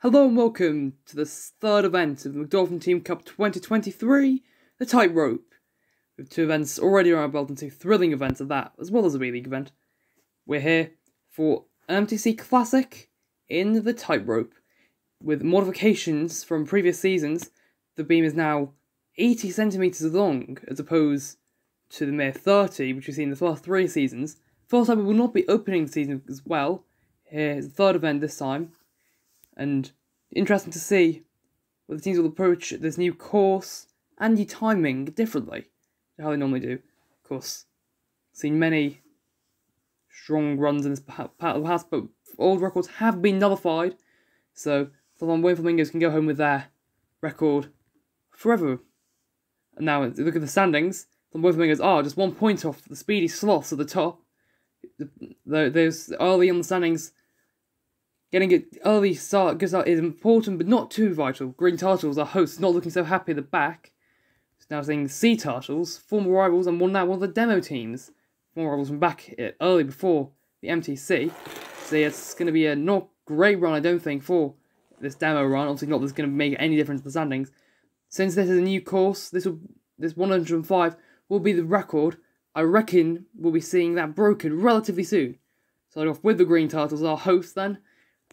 Hello and welcome to the third event of the McDolphin Team Cup 2023, the Tightrope. With two events already on our belt and two thrilling events of that, as well as a B-League event. We're here for an MTC Classic in the Tightrope. With modifications from previous seasons, the beam is now 80 centimeters long, as opposed to the mere 30, which we've seen in the first three seasons. First time we will not be opening the season as well. Here's the third event this time. And interesting to see whether the teams will approach this new course and new timing differently to how they normally do. Of course, seen many strong runs in this past, but old records have been nullified. So the Wayne Flamingos can go home with their record forever. And now, look at the standings. The Wayne Flamingos are just 1 point off the speedy sloths at the top. Those early on the standings. Getting an early start, good start is important, but not too vital. Green Turtles, our hosts, not looking so happy at the back. Now seeing Sea Turtles, former rivals, and one of the demo teams. Former rivals from back early before the MTC. So yeah, it's going to be a not great run, I don't think, for this demo run. Obviously not that's going to make any difference to the standings. Since this is a new course, this 105 will be the record. I reckon we'll be seeing that broken relatively soon. Starting off with the Green Turtles, our hosts then.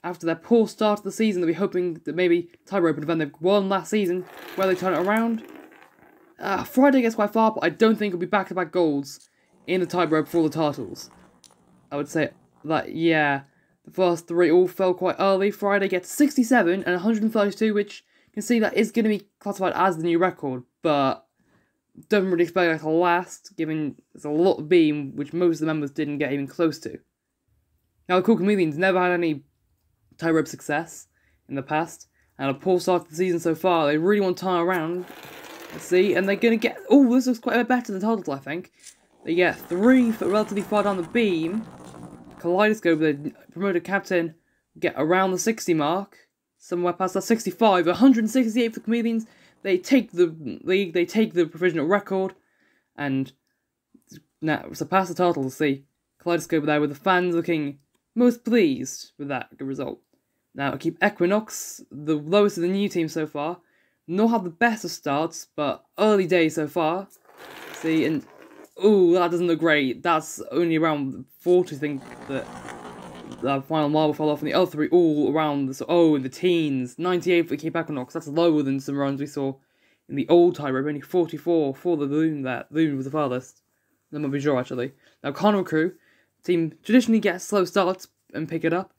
After their poor start of the season, they'll be hoping that maybe Tightrope, an event they've won last season, where they turn it around. Friday gets quite far, but I don't think it'll be back-to-back golds in the Tightrope for the Turtles. I would say that, yeah, the first three all fell quite early. Friday gets 67 and 132, which you can see that is going to be classified as the new record, but don't really expect that to last, given there's a lot of beam, which most of the members didn't get even close to. Now, the Cool Chameleons never had any Tightrope success in the past, and a poor start to the season so far. They really want to turn around. Let's see, and they're going to get... Oh, this looks quite a bit better than Turtles, I think. They get 3 relatively far down the beam. Kaleidoscope, the promoted captain, get around the 60 mark. Somewhere past that 65, 168 for the Chameleons. They take the league, they take the provisional record, and now surpass the Turtles. See, Kaleidoscope there with the fans looking most pleased with that good result. Now, I keep Equinox, the lowest of the new team so far. Not have the best of starts, but early days so far. See, and... ooh, that doesn't look great. That's only around 40, I think, that the final marble fell off, and the other three all around, in the teens. 98 for Keep Equinox, that's lower than some runs we saw in the old Tightrope, only 44 for the Loon there. Loon was the farthest. That might be sure, actually. Now, Conroe Crew, team traditionally gets slow starts and pick it up.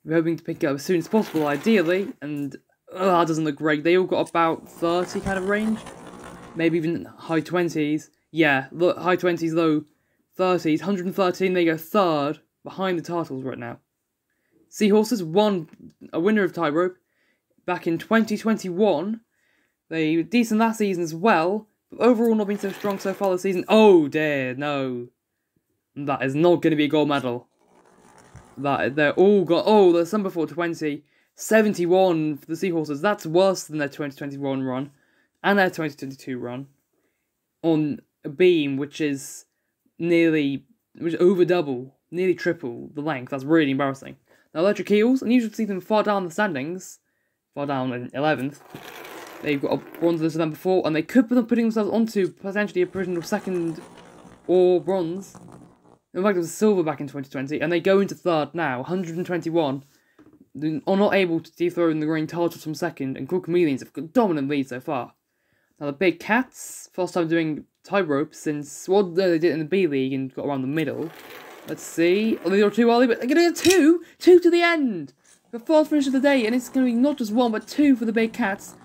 We're hoping to pick it up as soon as possible, ideally, and that doesn't look great. They all got about 30 kind of range, maybe even high 20s. Yeah, high 20s, low 30s, 113. They go third behind the Turtles right now. Seahorses won a winner of Tightrope back in 2021. They were decent last season as well, but overall not been so strong so far this season. Oh dear, no. That is not going to be a gold medal. That they're all got. Oh, there's some before 20. 71 for the Seahorses. That's worse than their 2021 run and their 2022 run on a beam, which is over double, nearly triple the length. That's really embarrassing. Now, Electric Eels, and you should see them far down the standings, far down in 11th. They've got a bronze list of them before, and they could be putting themselves onto potentially a provisional second or bronze. In fact, it was silver back in 2020, and they go into third now, 121. They are not able to dethrone the Green Turtles from second, and Cool Chameleons have got a dominant lead so far. Now, the Big Cats, first time doing Tightrope since, well, they did it in the B-League and got around the middle. Let's see. Oh, they are too early, but they're going to get 2! 2 to the end! The first finish of the day, and it's going to be not just 1, but 2 for the Big Cats.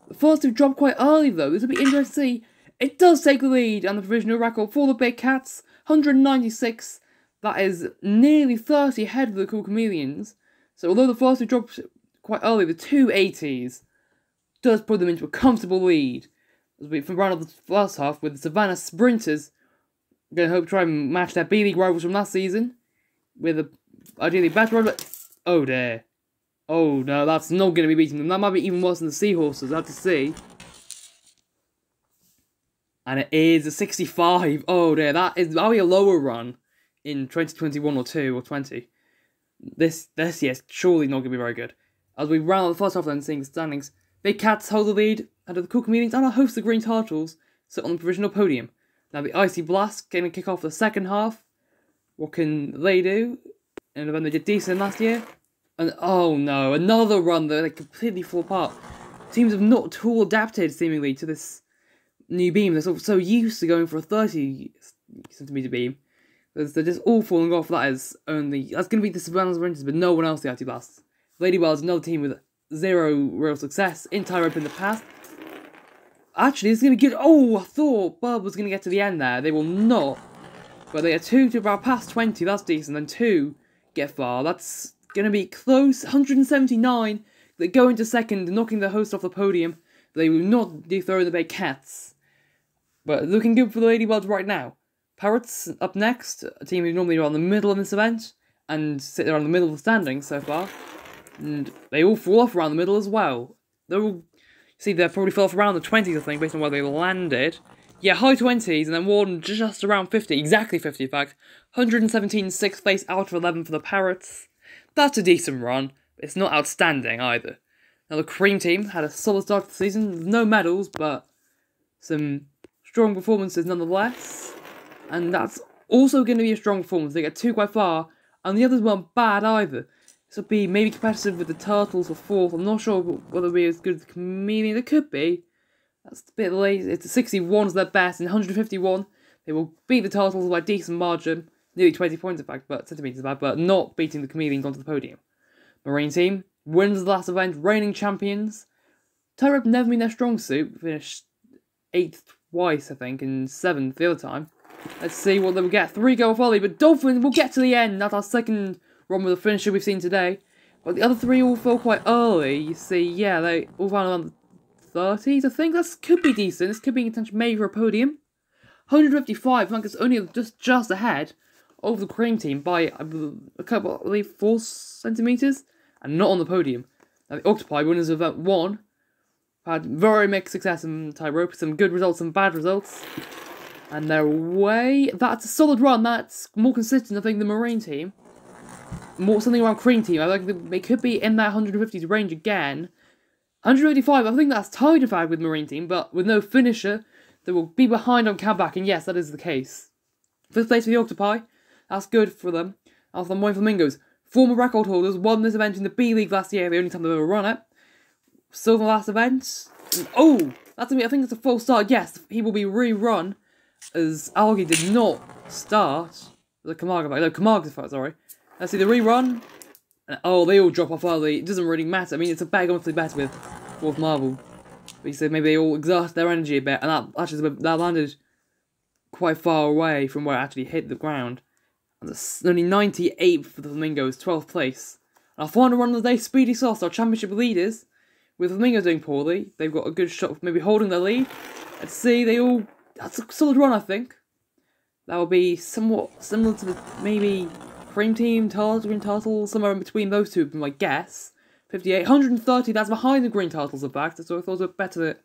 The first two dropped quite early, though. This will be interesting to see. It does take the lead, and the provisional record for the Big Cats. 196, that is nearly 30 ahead of the Cool Chameleons. So although the first two dropped quite early, the 280s does put them into a comfortable lead. As we from round of the first half with the Savannah Sprinters going to hope to try and match their B-League rivals from last season with a ideally better run. Oh dear. Oh no, that's not going to be beating them. That might be even worse than the Seahorses, I have to see. And it is a 65. Oh dear, that'll be a lower run in 2021 or 2 or 20. This yes, surely not going to be very good. As we round out the first half then seeing the standings, Big Cats hold the lead, and the Cool Chameleons and a host of Green Turtles sit on the provisional podium. Now the Icy Blast going to kick off the second half. What can they do? In an event they did decent last year. And oh no, another run that they completely fall apart. Teams have not at all adapted seemingly to this new beam. They're sort of so used to going for a 30cm beam. They're just all falling off. That's going to be the Savannah's Rangers, but no one else the Icy Blasts. Ladybirds, another team with zero real success in Tightrope in the past. Actually, it's going to be good. Oh, I thought Bub was going to get to the end there. They will not. But they are 2 to about past 20. That's decent. And 2 get far. That's going to be close. 179. They go into second, knocking the host off the podium. They will not dethrone the Big Cats. But looking good for the Ladybirds right now. Parrots up next. A team who normally are on the middle of this event. And sit there on the middle of the standings so far. And they all fall off around the middle as well. They're all... See, they probably fell off around the 20s, I think, based on where they landed. Yeah, high 20s, and then one just around 50. Exactly 50, in fact. 117, 6th place out of 11 for the Parrots. That's a decent run. It's not outstanding, either. Now, the Cream team had a solid start to the season. No medals, but some strong performances nonetheless. And that's also going to be a strong performance. They get 2 quite far, and the others weren't bad either. This will be maybe competitive with the Turtles for 4th. I'm not sure whether it'll be as good as the Chameleons. It could be. That's a bit late. It's 61's their best. In 151, they will beat the Turtles by a decent margin. Nearly 20 points, in fact, but centimetres bad, but not beating the Chameleons onto the podium. Marine team wins the last event, reigning champions. Tightrope never been their strong suit. Finished 8th twice, I think, and 7th the other time. Let's see what they will get. 3 go volley, but Dolphin will get to the end. That's our second run with the finisher we've seen today. But the other 3 all fell quite early. You see, yeah, they all found around the 30s, I think. This could be decent. This could be intention maybe for a podium. 155, I think it's only just ahead of the Cream team by I believe 4 centimetres. And not on the podium. Now the Octopi, winners of event 1, had very mixed success in Tightrope. Some good results, some bad results. And they're away. That's a solid run. That's more consistent, I think, than the Marine team. More something around Cream team. I think they could be in that 150s range again. 185, I think that's tied in fact with Marine team, but with no finisher, they will be behind on comeback, and yes, that is the case. 5th place for the Octopi. That's good for them. After the Moin Flamingos, former record holders, won this event in the B-League last year, the only time they've ever run it. Still the last event. And, oh, that's I think it's a false start. Yes, he will be rerun, as Algae did not start. The Camargo fight. No, Camargo's fight, sorry. Let's see the rerun. And, oh, they all drop off early. It doesn't really matter. I mean, it's a bag honestly bet with 4th Marvel. But you said maybe they all exhaust their energy a bit, and that landed quite far away from where it actually hit the ground. And it's only 98 for the Flamingos, 12th place. And our final run of the day, Speedy Sauce, our championship leaders. With the Flamingos doing poorly, they've got a good shot of maybe holding their lead. Let's see, that's a solid run, I think. That will be somewhat similar to the, maybe, Cream team, Green Turtles, somewhere in between those two would be my guess. 58, 130, that's behind the Green Turtles, in fact, so I thought it was a better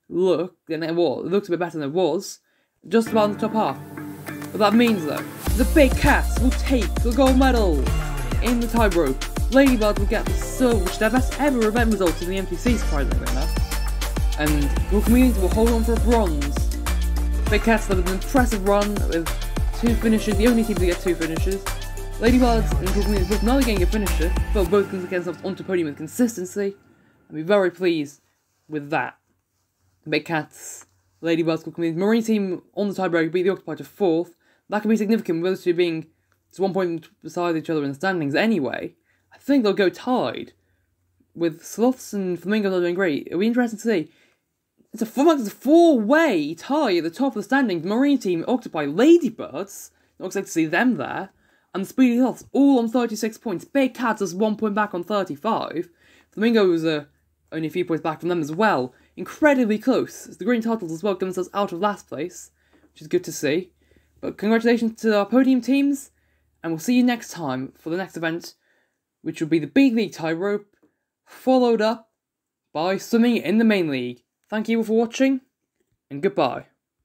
look than it was. It looks a bit better than it was. Just about in the top half. What that means, though, the Big Cats will take the gold medal in the Tightrope. Ladybirds will get the silver, which is their best ever event result in the MTC, surprisingly enough. And the Chameleons will hold on for a bronze. Big Cats have an impressive run with 2 finishes, the only team to get 2 finishes. Ladybirds and Chameleons both not getting a finisher, but both can get themselves onto podium with consistency. I'll be very pleased with that. Big Cats, Ladybirds, Chameleons, Marine team on the tiebreak beat the Octopi to 4th. That could be significant with those two being just 1 point beside each other in the standings anyway. I think they'll go tied. With Sloths and Flamingos not doing great, it'll be interesting to see. It's a 4-way tie at the top of the standings. Marine team, Octopi, Ladybirds. Not excited to see them there. And the Speedy Sloths all on 36 points. Big Cats is 1 point back on 35. Flamingos are only a few points back from them as well. Incredibly close. As the Green Turtles as well give themselves out of last place, which is good to see. But congratulations to our podium teams. And we'll see you next time for the next event, which will be the B-League Tightrope, followed up by swimming in the main league. Thank you all for watching, and goodbye.